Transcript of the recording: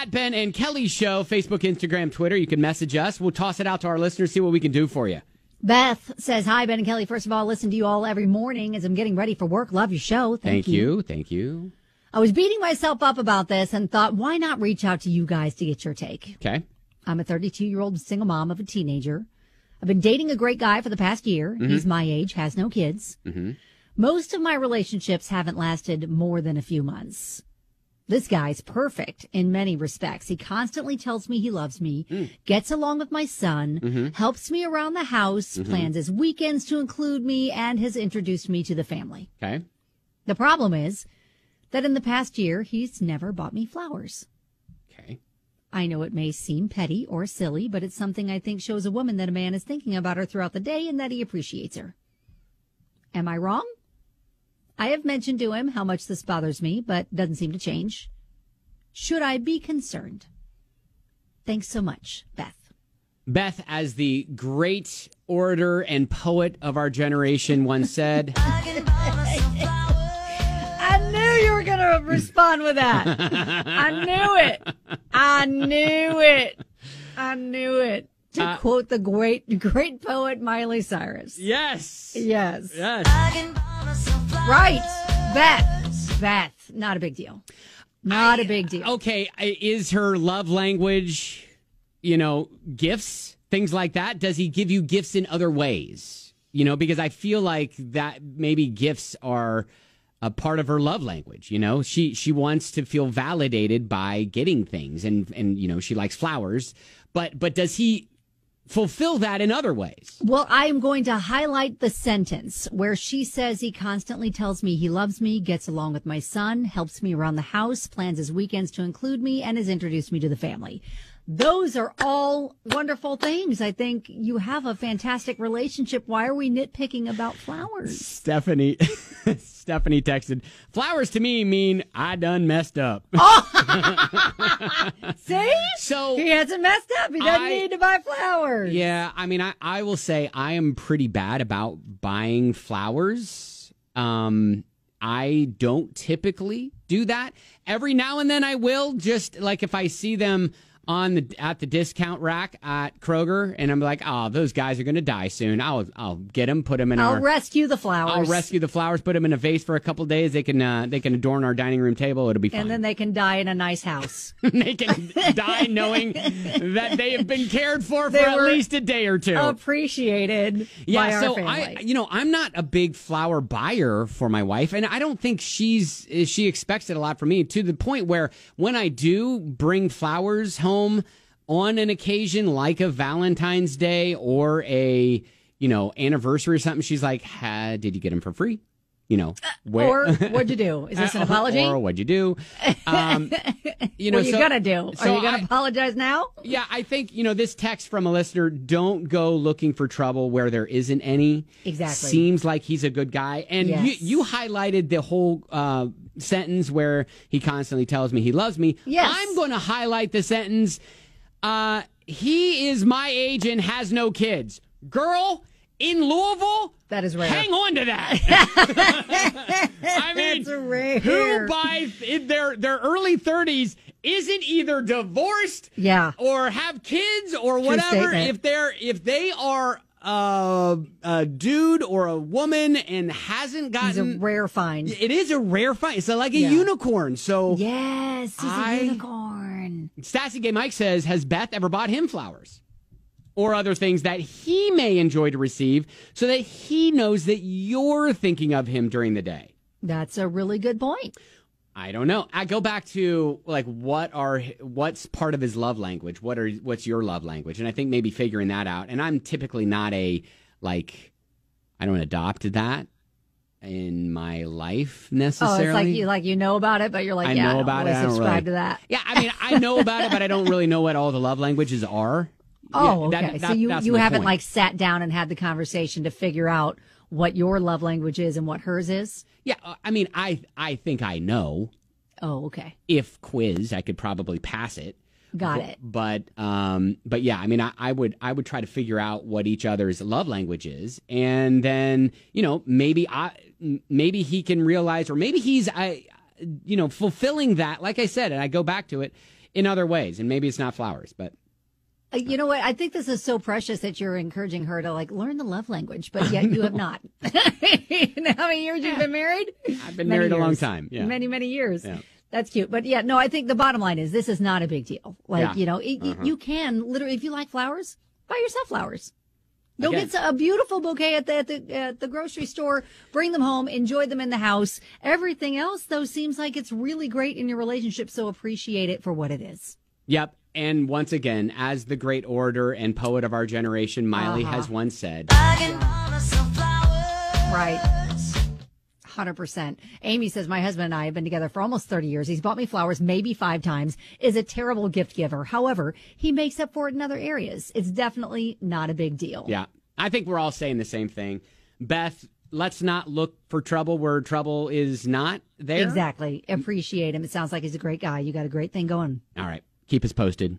at Ben and Kelly Show, Facebook, Instagram, Twitter. You can message us. We'll toss it out to our listeners, see what we can do for you. Beth says, hi, Ben and Kelly. First of all, listen to you all every morning as I'm getting ready for work. Love your show. Thank you. Thank you. I was beating myself up about this and thought, why not reach out to you guys to get your take? Okay. I'm a 32-year-old single mom of a teenager. I've been dating a great guy for the past year. Mm-hmm. He's my age, has no kids. Mm-hmm. Most of my relationships haven't lasted more than a few months. This guy's perfect in many respects. He constantly tells me he loves me, gets along with my son, helps me around the house, plans his weekends to include me, and has introduced me to the family. Okay. The problem is that in the past year, he's never bought me flowers. Okay. I know it may seem petty or silly, but it's something I think shows a woman that a man is thinking about her throughout the day and that he appreciates her. Am I wrong? I have mentioned to him how much this bothers me, but doesn't seem to change. Should I be concerned? Thanks so much, Beth. Beth, as the great orator and poet of our generation once said... I knew you were going to respond with that. I knew it. To quote the great poet Miley Cyrus. Yes. Right. Beth. Not a big deal. Not a big deal. Okay. Is her love language, gifts, things like that? Does he give you gifts in other ways? Because I feel like that maybe gifts are a part of her love language. She wants to feel validated by getting things and she likes flowers, but does he fulfill that in other ways? Well, I'm going to highlight the sentence where she says he constantly tells me he loves me, gets along with my son, helps me around the house, plans his weekends to include me, and has introduced me to the family. Those are all wonderful things. I think you have a fantastic relationship. Why are we nitpicking about flowers? Stephanie texted, flowers to me mean I done messed up. Oh! See? So he hasn't messed up. He doesn't need to buy flowers. Yeah, I will say I am pretty bad about buying flowers. I don't typically do that. Every now and then I will, just like if I see them at the discount rack at Kroger, and I'm like, oh, those guys are going to die soon. I'll get them, put them in I'll rescue the flowers. I'll rescue the flowers, put them in a vase for a couple of days. They can adorn our dining room table. It'll be fine. And then they can die in a nice house. They can die knowing that they have been cared for at least a day or two. Appreciated by our family. I'm not a big flower buyer for my wife, and I don't think she expects it a lot from me, to the point where when I do bring flowers home on an occasion like a Valentine's Day or a anniversary or something, she's like, did you get them for free? Or what'd you do? Is this an apology? Or what'd you do? What are you gonna do? Are you gonna apologize now? Yeah, I think this text from a listener: don't go looking for trouble where there isn't any. Exactly. Seems like he's a good guy, and yes. you highlighted the whole sentence where he constantly tells me he loves me. Yes. I'm going to highlight the sentence: he is my age and has no kids. Girl, in Louisville, that is rare. Hang on to that. I mean, that's rare. Who by their early 30s isn't either divorced, or have kids or whatever? If they are a dude or a woman and hasn't gotten, it's a rare find. It is a rare find. It's like a unicorn. So yes, he's a unicorn. Stassi Gay Mike says, has Beth ever bought him flowers or other things that he may enjoy to receive so that he knows that you're thinking of him during the day? That's a really good point. I don't know. I go back to what's part of his love language? What's your love language? And I think maybe figuring that out. And I'm typically not I don't adopt that in my life necessarily. Oh, it's like you know about it, but you're like, I know about it. I don't subscribe to that. Yeah, I mean, I know about it, but I don't really know what all the love languages are. Oh, yeah, okay. So you haven't sat down and had the conversation to figure out what your love language is and what hers is? Yeah, I mean, I think I know. Oh, okay. If quiz, I could probably pass it. Got it. But yeah, I mean, I would try to figure out what each other's love language is, and then maybe he can realize, or maybe he's fulfilling that. Like I said, and I go back to it. in other ways. And maybe it's not flowers, but. You know what? I think this is so precious that you're encouraging her to learn the love language, but yet you have not. You know how many years you've been married? I've been married a long time. Yeah. Many, many years. Yeah. That's cute. But yeah, no, I think the bottom line is this is not a big deal. You can literally, if you like flowers, buy yourself flowers. Go get a beautiful bouquet at the grocery store, bring them home, enjoy them in the house. Everything else, though, seems like it's really great in your relationship, so appreciate it for what it is. Yep. And once again, as the great orator and poet of our generation, Miley has once said. Right. 100%. Amy says, my husband and I have been together for almost 30 years. He's bought me flowers maybe 5 times, is a terrible gift giver. However, he makes up for it in other areas. It's definitely not a big deal. Yeah. I think we're all saying the same thing. Beth, let's not look for trouble where trouble is not there. Exactly. Appreciate him. It sounds like he's a great guy. You got a great thing going. All right. Keep us posted.